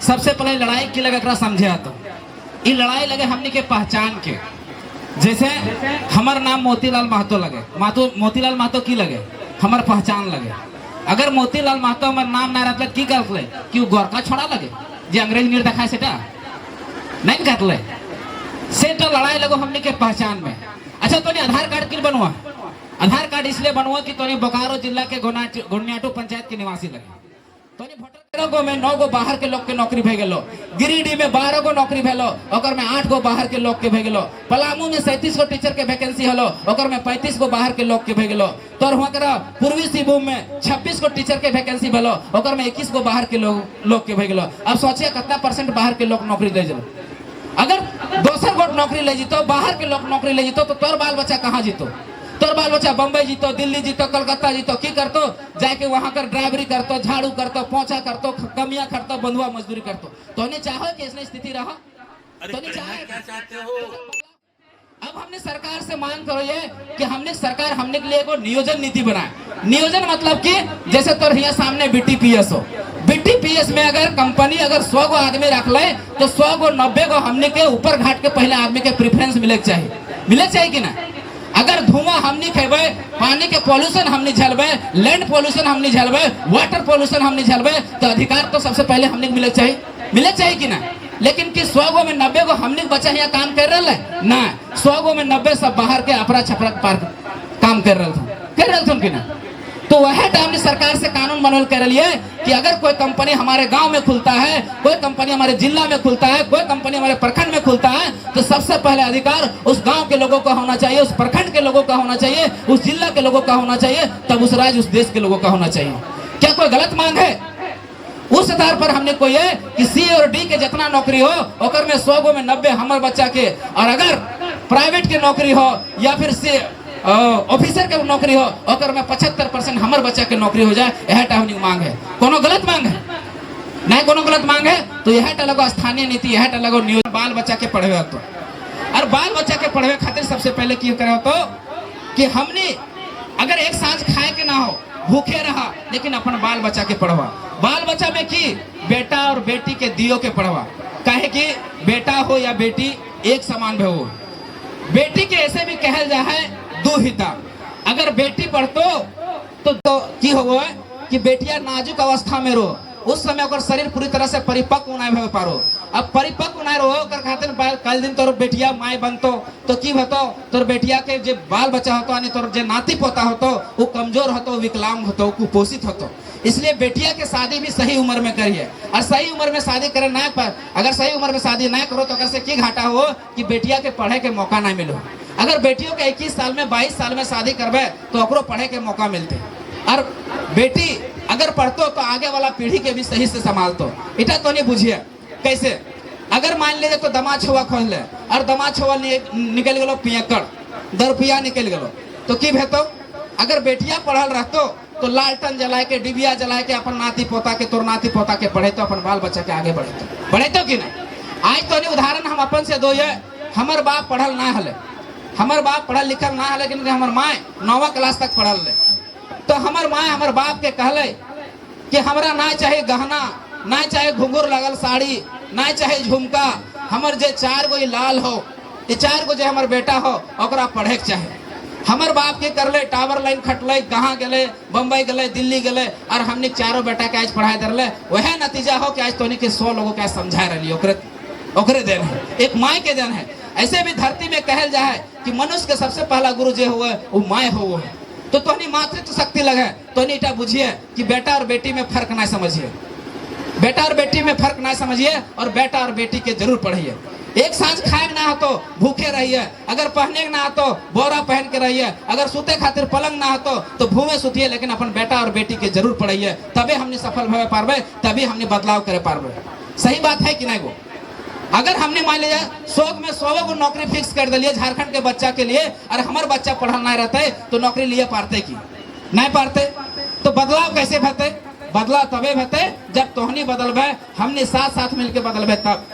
सबसे पहले लड़ाई की लगे एकरा समझे तो ये लड़ाई लगे हमने के पहचान के। जैसे हमार नाम मोतीलाल महतो लगे, मोतीलाल महतो की लगे हमार पहचान लगे। अगर मोतीलाल महतो हमार नाम ना रहता की करते कि वो गोरखा छोड़ा लगे जे अंग्रेज नीर दिखाए सेटा नहीं करते सेटा लड़ाई लगो हमने के पहचान में। अच्छा तो आधार कार्ड क्यों बनवा? आधार कार्ड इसलिए बनवा कि तो बोकारो जिला के गोनियाटू पंचायत के निवासी लगे। तो भोटर 13 गो में 9 गो बाहर के लोग के नौकरी भे गेलो, गिरिडीह में 12 गो नौकरी भेलो, ओकर में 8 गो बाहर के लोग के भे गेलो, पलामू में 37 गो टीचर के वैकेंसी हलो, ओकर में 35 गो बाहर के लोग के भे गेलो, तोर हुआ पूर्वी सिंहभूम में 26 गो टीचर के वैकेंसी भेलो, ओकर में 21 गो बाहर के लोग के भे गेलो। अब सोचिए कितना परसेंट बाहर के लोग नौकरी ले जाओ। अगर दोसर गोट नौकरी ले जीतो, बाहर के लोग नौकरी ले जीतो, तो तोर बाल बच्चा कहाँ जीतो? तोर बाल बच्चा बम्बई जीतो, दिल्ली जीतो, कलकत्ता जीतो, की करतो? जाके वहां कर ड्राइवरी करतो, झाड़ू करतो, पोछा करतो, कमियां करतो, बंधुआ मजदूरी करतो। तो नहीं चाहो कि ऐसी स्थिति रहा? तो नहीं चाहे? क्या चाहते हो? अब हमने सरकार से मांग करो ये कि हमने सरकार हमने के लिए एक नियोजन नीति बनाए। नियोजन मतलब कि जैसे तोर यहाँ सामने BTPS हो, BTPS में अगर कंपनी अगर 100 गो आदमी रख ले तो 100 गो 90 गो हमने के ऊपर घाट के पहले आदमी के प्रेफरेंस मिले चाहिए कि ना? अगर धुआं हमने खेबे, पानी के पॉल्यूशन हमने झेलबे, लैंड पॉल्यूशन हमने झेलबे, वाटर पॉल्यूशन हमने झेलबे, तो अधिकार तो सबसे पहले हमने मिले चाहिए कि ना? लेकिन कि 100 गो में 90 गो हमने बच्चा यहाँ काम कर रहा है ना, 100 गो में 90 सब बाहर के अपरा छपरा पार काम कर रहे थे कि ना? तो वह टाइम ने सरकार से कानून बनवल कर लिए कि अगर कोई कंपनी हमारे गांव में खुलता है, कोई कंपनी हमारे जिला में खुलता है, कोई कंपनी हमारे प्रखंड में खुलता है, तो सबसे पहले अधिकार उस गांव के लोगों का होना चाहिए, उस प्रखंड के लोगों का होना चाहिए, उस जिला के लोगों का होना चाहिए, तब उस राज्य उस देश के लोगों का होना चाहिए। क्या कोई गलत मांग है? उस आधार पर हमने कोई है कि C और D के जितना नौकरी हो ओकर में 100 गो में 90 हमारे बच्चा के, और अगर प्राइवेट के नौकरी हो या फिर ऑफिसर के नौकरी हो ओकर में 75% हमारे बच्चा के नौकरी हो जाए, यह हमने मांग है। कोनो गलत मांग है नहीं, कोनो गलत मांग है तो यह लगो स्थानीय नीति, यह लगो नियोजन। बाल बच्चा के पढ़े तो और बाल बच्चा के पढ़े खातिर सबसे पहले की करे तो कि हमने अगर एक सांझ खाए के ना हो, भूखे रहा, लेकिन अपन बाल बच्चा के पढ़वा। बाल बच्चा में की बेटा और बेटी के दियो के पढ़वा, कहे कि बेटा हो या बेटी एक समान भे हो। बेटी के ऐसे भी कहल जा है दुहिता। अगर बेटी पढ़तो तो की हो कि बेटिया नाजुक अवस्था में रो, उस समय ओकर शरीर पूरी तरह से परिपक्व नहीं हो पारो। अब परिपक्व नहीं रहो ओकर खातिर कल दिन तोर बेटिया माय बनतो तो की होतो, तोर बेटिया के जे बाल बच्चा होतो यानी तोर जे नाती पोता होतो वो कमजोर होतो, विकलांग होतो, कुपोषित होतो। इसलिए बेटिया के शादी भी सही उम्र में करिए, और सही उम्र में शादी करे ना पर अगर सही उम्र में शादी ना करो तो अगर से की घाटा हो कि बेटिया के पढ़े के मौका ना मिलो। अगर बेटियों के 21 साल में 22 साल में शादी करबे तो ओकरो पढ़े के मौका मिलते, और बेटी अगर पढ़तो तो आगे वाला पीढ़ी के भी सही से संभालतो। इटा तो नहीं बुझिए कैसे? अगर मान लीजिए तो दमा छुआ खोल ले और दमा छुआ निकल गलो पियकड़ 10 रुपया निकल गलो तो की भेतो? अगर बेटिया पढ़ल रहतो तो लालटन जलाए के, डिबिया जलाए के अपन नाती पोता के, तोर नाती पोता के पढ़े तो अपन बाल बच्चा के आगे बढ़े तो कि नहीं? आज तो नहीं उदाहरण हम अपन से दो ये, हमार बाप पढ़ल ना हले, हमार बाप पढ़ल लिखल ना है, लेकिन हमार माए 9वीं क्लास तक पढ़ल ले। तो हमार माए हमार बाप के कहले कि हमरा ना चाहे गहना, ना चाहे घुंघरू लगल साड़ी, ना चाहे झुमका, हमर जे 4 गो लाल हो, ये 4 गो जे हमार बेटा हो ओकरा पढ़े के चाहे। हमार बाप के करले टावर लाइन खटले, कहाँ गए, बम्बई गए, दिल्ली गए, और हमने 4 बेटा के आज पढ़ाई दरले। वह नतीजा हो कि आज तो 100 लोगों के समझा रही ओकरे देन है, एक माए के देन है। ऐसे भी धरती में कहल जाए कि मनुष्य के सबसे पहला गुरु जो हुआ वो माए हो। तो तोहनी मातृत्व शक्ति लगे तो इटा बुझिए कि बेटा और बेटी में फर्क ना समझिए, बेटा और बेटी में फर्क ना समझिए, और बेटा और बेटी के जरूर पढ़िए। एक सांझ खाए ना हो तो भूखे रहिए, अगर पहने ना हो तो बोरा पहन के रहिए, अगर सूते खातिर पलंग ना हो तो भूमे सुतिए, लेकिन अपन बेटा और बेटी के जरूर पढ़िए। तभी हमने सफल हो पारबे, तभी हमने बदलाव करे पारबे। सही बात है कि नहीं गो? अगर हमने मान लिया 100 में 100 को नौकरी फिक्स कर दिलिए झारखंड के बच्चा के लिए, और हमारे बच्चा पढ़ल नहीं रहते तो नौकरी लिए पारते की नहीं पारते? तो बदलाव कैसे भते? बदलाव तबे भते जब तोहनी बदलबे, हमने साथ साथ मिलके बदलबे तब।